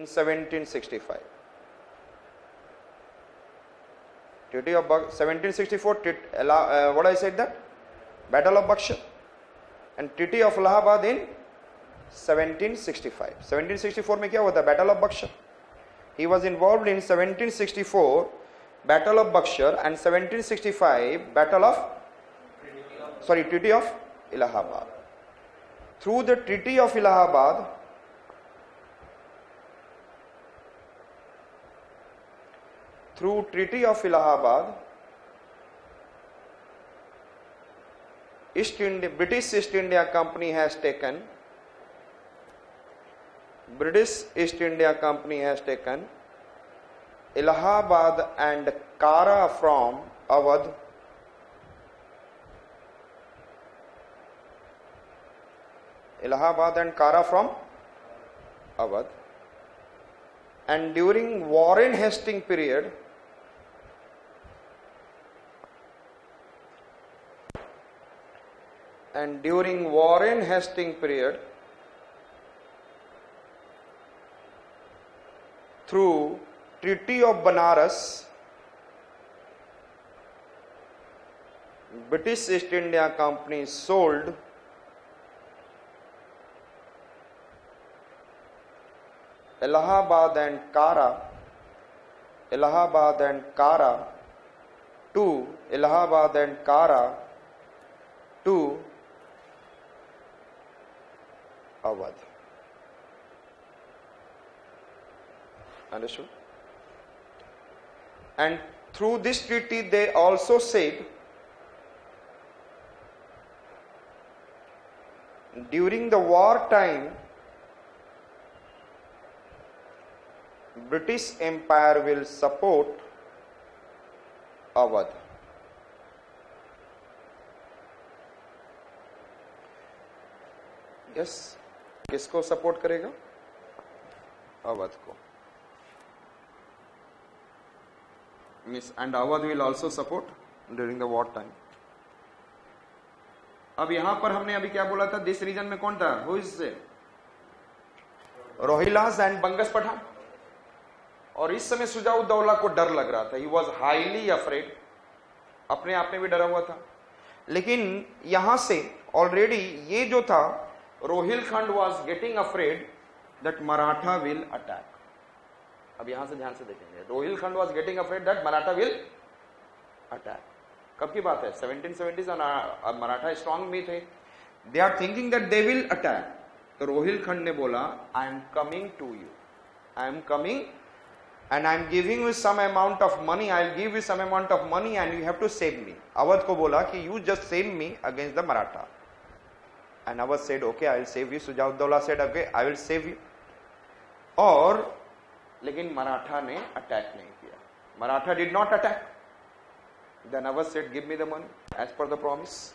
in 1765. Treaty of 1764, what I said that? Battle of Buxar. And Treaty of Allahabad in 1765. 1764 में क्या हुआ था? Battle of Buxar. He was involved in 1764 Battle of Buxar and 1765 Treaty of Allahabad. Through the Treaty of Allahabad, British East India Company has taken Allahabad and Kara from Awadh, and during Warren Hastings period, through Treaty of Banaras, British East India Company sold Allahabad and Kara to Awadh. Understood? And through this treaty they also said during the war time British Empire will support Awadh. Yes, किसको support करेगा? अवध को. And Awadh will also support during the war time. अब यहां पर हमने अभी क्या बोला था? दिस रीजन में कौन था? Who is Rohillas and बंगस Pathan. और इस समय सुजाउद्दौला को डर लग रहा था. He was highly afraid. अपने आप में भी डरा हुआ था. लेकिन यहां से ऑलरेडी ये जो था, Rohilkhand was getting afraid that Maratha will attack. अब यहां से ध्यान से देखेंगे. Rohilkhand was getting afraid that Maratha will attack. कब की बात है? 1770s और मराठा स्ट्रांग भी थे. They are thinking that they will attack. तो रोहिलखंड ने बोला, I am coming to you. I am coming and I am giving you some amount of money. I will give you some amount of money and you have to save me. Awadh को बोला कि you just save me against the Maratha. And Awadh said, okay, I will save you. Sujauddaula said, okay, I will save you. और लेकिन मराठा ने attack नहीं किया. Maratha did not attack. Then Awadh said, give me the money as per the promise.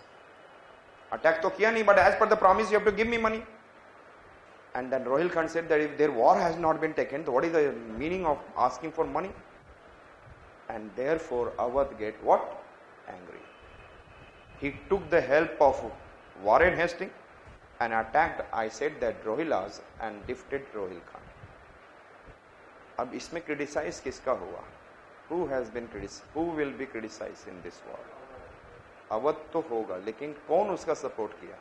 Attack तो किया नहीं, but as per the promise you have to give me money. And then Rohilkhand said that if their war has not been taken, so what is the meaning of asking for money? And therefore Awadh get what? Angry. He took the help of Warren Hastings and attacked, I said that, Rohilas and defeated Rohilkhand. अब इसमें criticise किसका हुआ? Who will be criticized in this war? Awadh तो होगा, लेकिन कौन उसका support किया?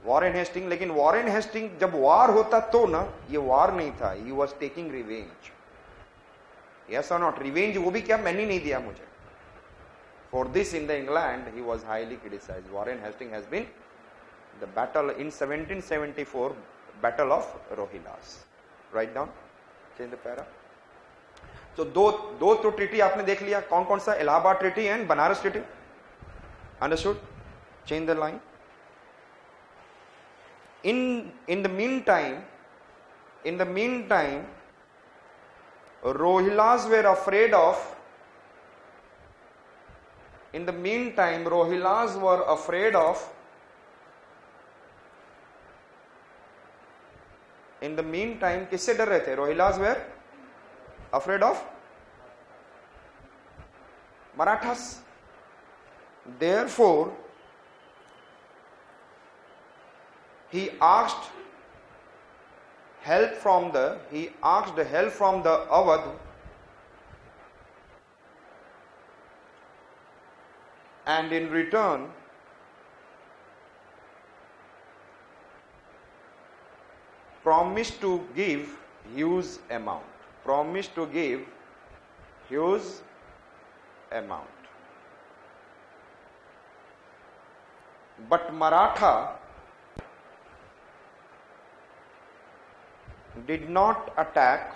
Warren Hastings. लेकिन वॉरेन हेस्टिंग जब वार होता तो ना, ये वार नहीं था. He was taking revenge. Yes or not? Revenge वो भी क्या? मैंने नहीं दिया मुझे. For this in the England he was highly criticized. Warren Hastings has been the battle in 1774 Battle of Rohilas. Write down. Change the para. तो दो तो ट्रीटी आपने देख लिया. कौन कौन सा? Allahabad treaty and Banaras treaty. Understood? Change the line. In the meantime, Rohilas were afraid of. In the meantime, Rohilas were afraid of. In the meantime, किससे डर रहे थे? Rohilas were afraid of Marathas. Therefore, he asked he asked help from the Awadh, and in return promised to give huge amount. But Maratha did not attack,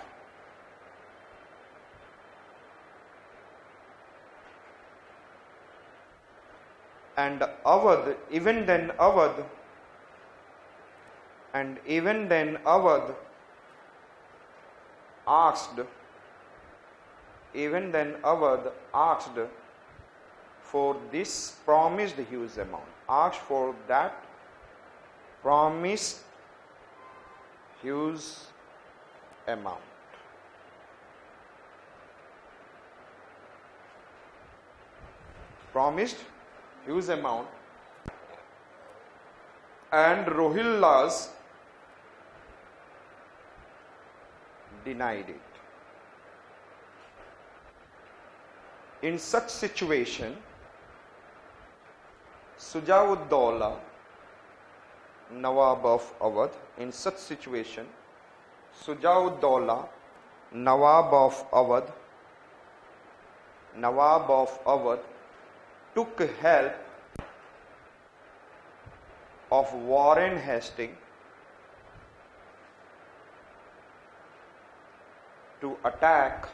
and even then Awadh asked for this promised huge amount. Asked for that promised huge amount. And Rohillas denied it. In such situation, Shuja'ud-Dawla, Nawab of Awadh, Nawab of Awadh took help of Warren Hastings to attack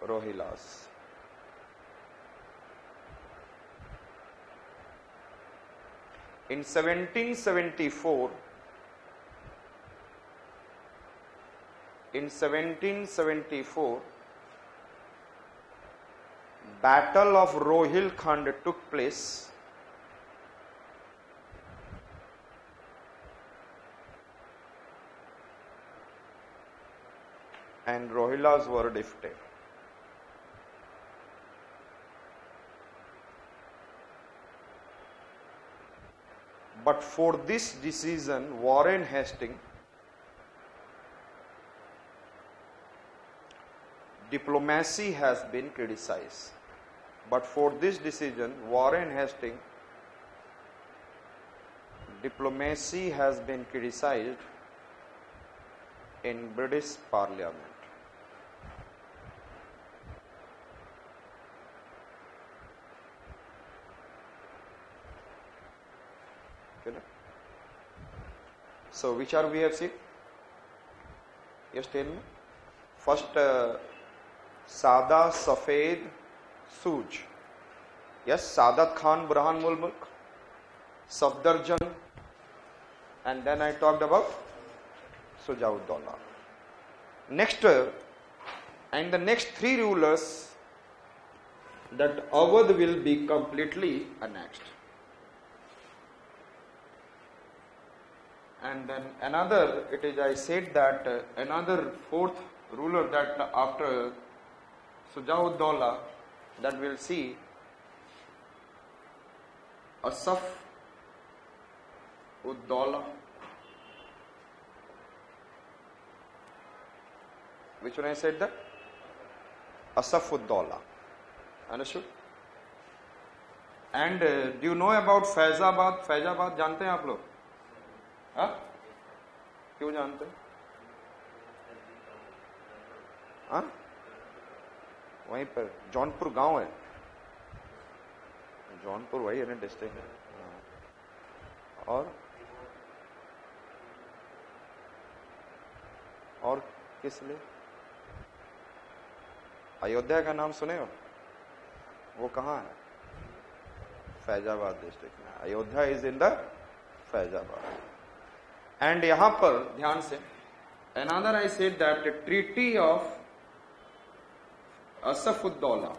Rohillas. In 1774, Battle of Rohilkhand took place. And Rohillas were defeated. But for this decision, Warren Hastings, diplomacy has been criticized. But for this decision, Warren Hastings, diplomacy has been criticized in British Parliament. So which are we have seen? Yes, tell me. First, Sada Safed Suj. Yes, Sadat Khan Burhan Mul Mulk, Safdarjung, and then I talked about Shuja'ud-Dawla. Next, and the next three rulers, that Awadh will be completely annexed. And then another, it is, I said that another fourth ruler that after Shuja'ud-Dawla, that we'll see, Asaf-ud-Dawla. Which one I said that? Asaf-ud-Dawla. Understood? And do you know about Faizabad? Faizabad जानते हैं आप लोग? हाँ? क्यों जानते हैं? हाँ? वहीं पर जौनपुर गांव है. जौनपुर वही है ना, डिस्ट्रिक्ट है. और किस लिए? अयोध्या का नाम सुने हो? वो कहाँ है? फैजाबाद डिस्ट्रिक्ट में. Ayodhya is in the Faizabad. And यहां पर ध्यान से, another I said that the treaty of असफ-उद-दौला.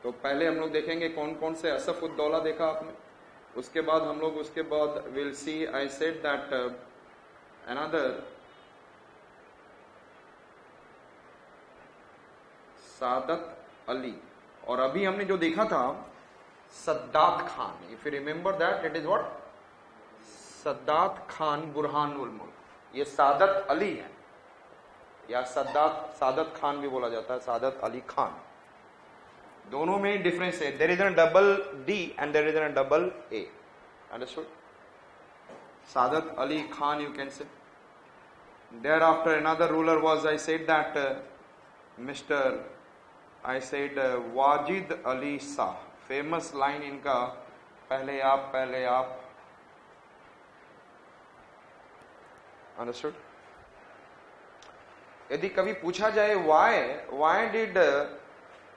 तो पहले हम लोग देखेंगे कौन कौन से असफ-उद-दौला देखा आपने, उसके बाद हम लोग उसके बाद will see. I said that another Saadat Ali, और अभी हमने जो देखा था Saadat Khan. If you remember that, it is what? Saadat Khan Burhanul Mulk, ये सादत अली है, या सादत खान भी बोला जाता है, सादत अली खान, दोनों में डिफरेंस है. There is a double D and there is a double A. Understood? Saadat Ali Khan you can say. Thereafter another ruler was, I said that Wajid Ali Shah. Famous line इनका, पहले आप. अंडरस्टूड? यदि कभी पूछा जाए why did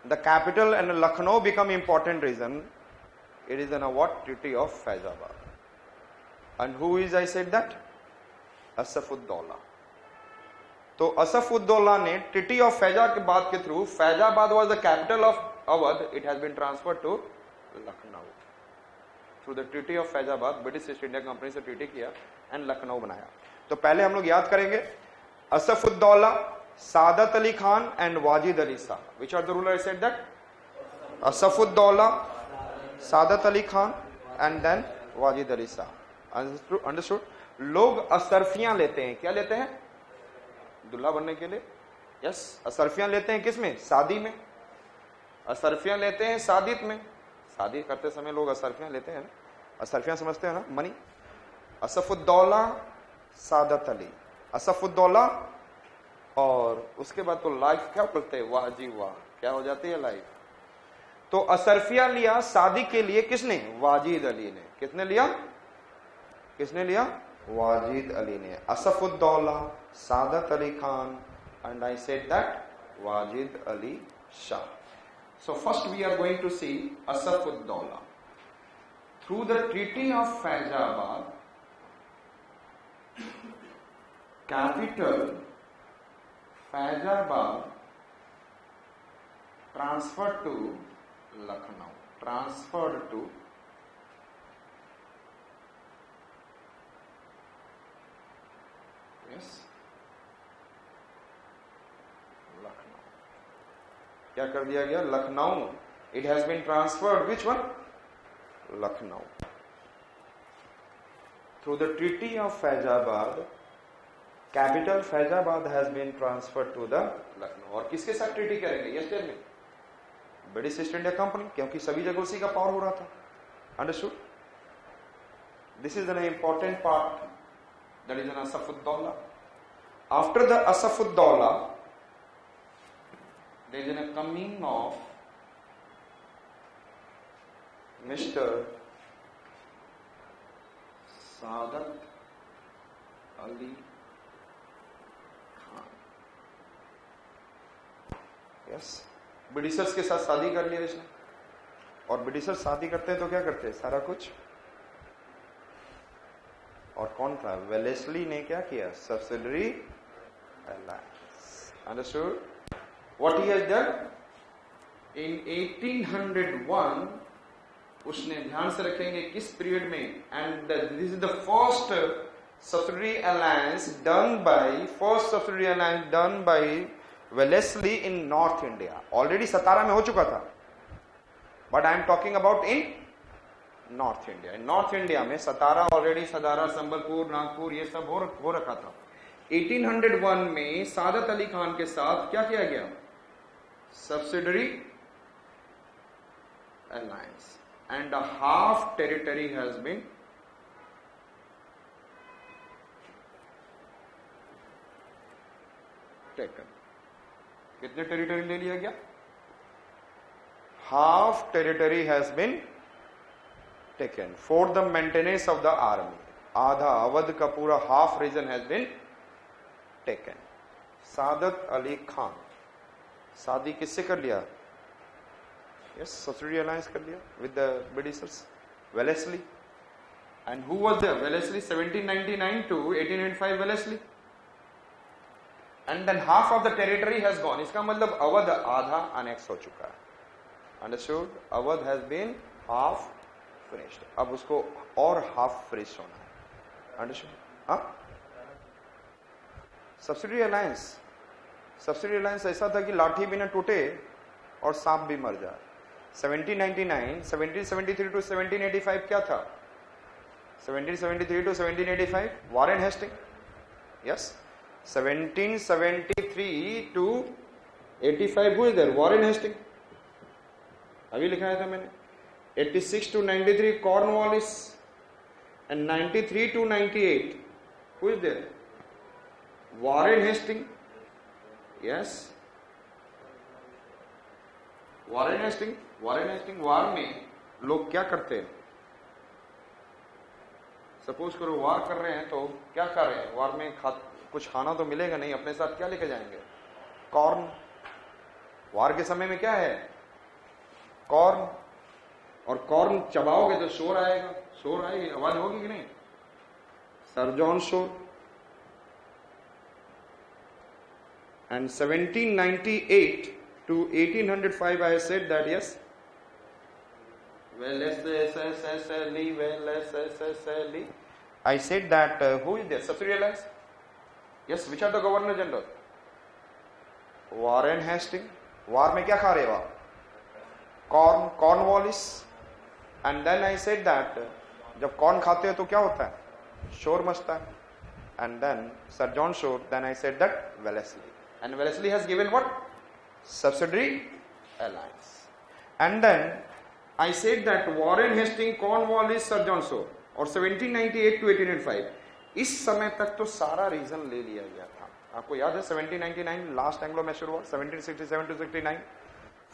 the capital and Lucknow become important reason, it is in a what? Treaty of Faizabad. And who is, I said that? असफुद्दौला. तो असफुद्दौला ने treaty of Faizabad के through, Faizabad was the capital of Awadh, it has been transferred to Lucknow. Through the treaty of Faizabad British East India Company से treaty किया and Lucknow बनाया. तो पहले हम लोग याद करेंगे Asafuddaula, Saadat Ali Khan and Wajid Ali Shah. Which are the ruler? I said that Asafuddaula, Saadat Ali Khan and then Wajid Ali Shah. Understood? लोग असरफियां लेते हैं. क्या लेते हैं? दुल्हा बनने के लिए. यस, असरफियां लेते हैं किसमें? शादी में. असरफियां लेते हैं शादीत में. शादी करते समय लोग असरफियां लेते हैं ना. असरफियां समझते हैं ना, मनी. असफुद्दौला, सादत अली, असफुद्दौला, और उसके बाद तो लाइफ क्या बोलते हैं? वाह जी वाह, क्या हो जाती है लाइफ. तो असरफिया लिया शादी के लिए किसने? वाजिद अली ने. किसने लिया? वाजिद अली ने. असफुद्दौला, Saadat Ali Khan, and I said that Wajid Ali Shah. So first we are going to see Asaf-ud-Dawla. Through the Treaty of Faizabad, capital Faizabad transferred to Lucknow. Lucknow. क्या कर दिया गया? Lucknow. It has been transferred. Which one? Lucknow. Through the treaty of Faizabad, capital Faizabad has been transferred to the Lucknow. और किसके साथ treaty करेंगे? Yes tell me. British East India Company, क्योंकि सभी जगह उसी का पावर हो रहा था. Understood? This is an important part. That is an Asaf-ud-Dawla. After the Asaf-ud-Dawla, there is a coming of Mr. Sadat Ali Khan. Yes, Britishers के साथ शादी कर लिया इसने. और ब्रिटिशर्स शादी करते हैं तो क्या करते हैं? सारा कुछ. और कौन था? वेलेस्ली ने क्या किया? Subsidiary alliance. Understood? What he has done in 1801. उसने, ध्यान से रखेंगे किस पीरियड में, and this is the first subsidiary alliance done by Wellesley in North India. Already Satara में हो चुका था, but I am talking about in North India. North India में सतारा ऑलरेडी, सदारा, संबलपुर, नागपुर, ये सब हो रखा था. 1801 में सादत अली खान के साथ क्या किया गया? Subsidiary alliance, and half territory has been taken. कितने टेरिटरी ले लिया गया? Half territory has been taken for the maintenance of the army. आधा अवध का पूरा half region has been taken. Saadat Ali Khan शादी किससे कर लिया? यस, सब्सिडरी अलायंस कर लिया with the Britishers. Wellesley. And who was there? Wellesley. 1799 to 1885 Wellesley. And then half of the territory has gone. इसका मतलब अवध आधा अनेक्स हो चुका है. Understood? Awadh has been half finished. अब उसको और हाफ फिनिश होना है. अंडरस्टूड? हाँ, सब्सिडरी अलायंस ऐसा था कि लाठी भी ना टूटे और सांप भी मर जाए. 1799, 1773 to 1785 क्या था? 1773 to 1785, Warren Hastings. Yes, 1773 to 85, who is there? Warren Hastings. अभी लिखाया था मैंने. 86 to 93, Cornwallis. And 93 to 98, who is there? Warren Hastings. Yes, Warren Hastings. वार में लोग क्या करते हैं? सपोज करो वार कर रहे हैं तो क्या कर रहे हैं? वार में कुछ खाना तो मिलेगा नहीं, अपने साथ क्या लेके जाएंगे? कॉर्न. वार के समय में क्या है? कॉर्न. और कॉर्न चबाओगे तो शोर आएगा, शोर आएगी, आवाज होगी कि नहीं? Sir John Shore. And 1798 to 1805, I said that, yes. I said that who is there? Subsidy alliance? Yes, which are the Governor General? Warren Hastings. वार में क्या खा रहे हो आप? Cornwallis. And then I said that जब corn खाते हो तो क्या होता है? शोर मचता है. And then Sir John Shore. Then I said that Wellesley. And Wellesley has given what? Subsidiary alliance. And then I said that Warren Hastings, Cornwallis, Sir John Shore और 1798 to 1805, इस समय तक तो सारा रीजन ले लिया गया था. आपको याद है 1799 last Anglo Mysore war, 1767 to 69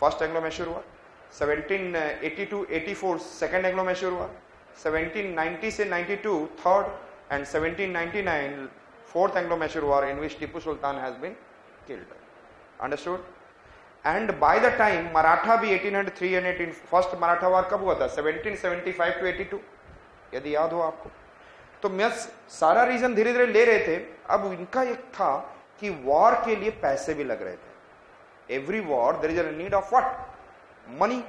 first Anglo Mysore war, 1780 to 84 second Anglo Mysore war, 1790 से 92 third, and 1799 fourth Anglo Mysore war in which Tipu Sultan has been killed. Understood? And by the time Maratha भी 1803 and 18 first Maratha वार कब हुआ था? 1775 to 82, यदि याद हो आपको. तो मैं सारा रीजन धीरे धीरे ले रहे थे. अब इनका एक था कि वॉर के लिए पैसे भी लग रहे थे. Every war there is a need of what? Money.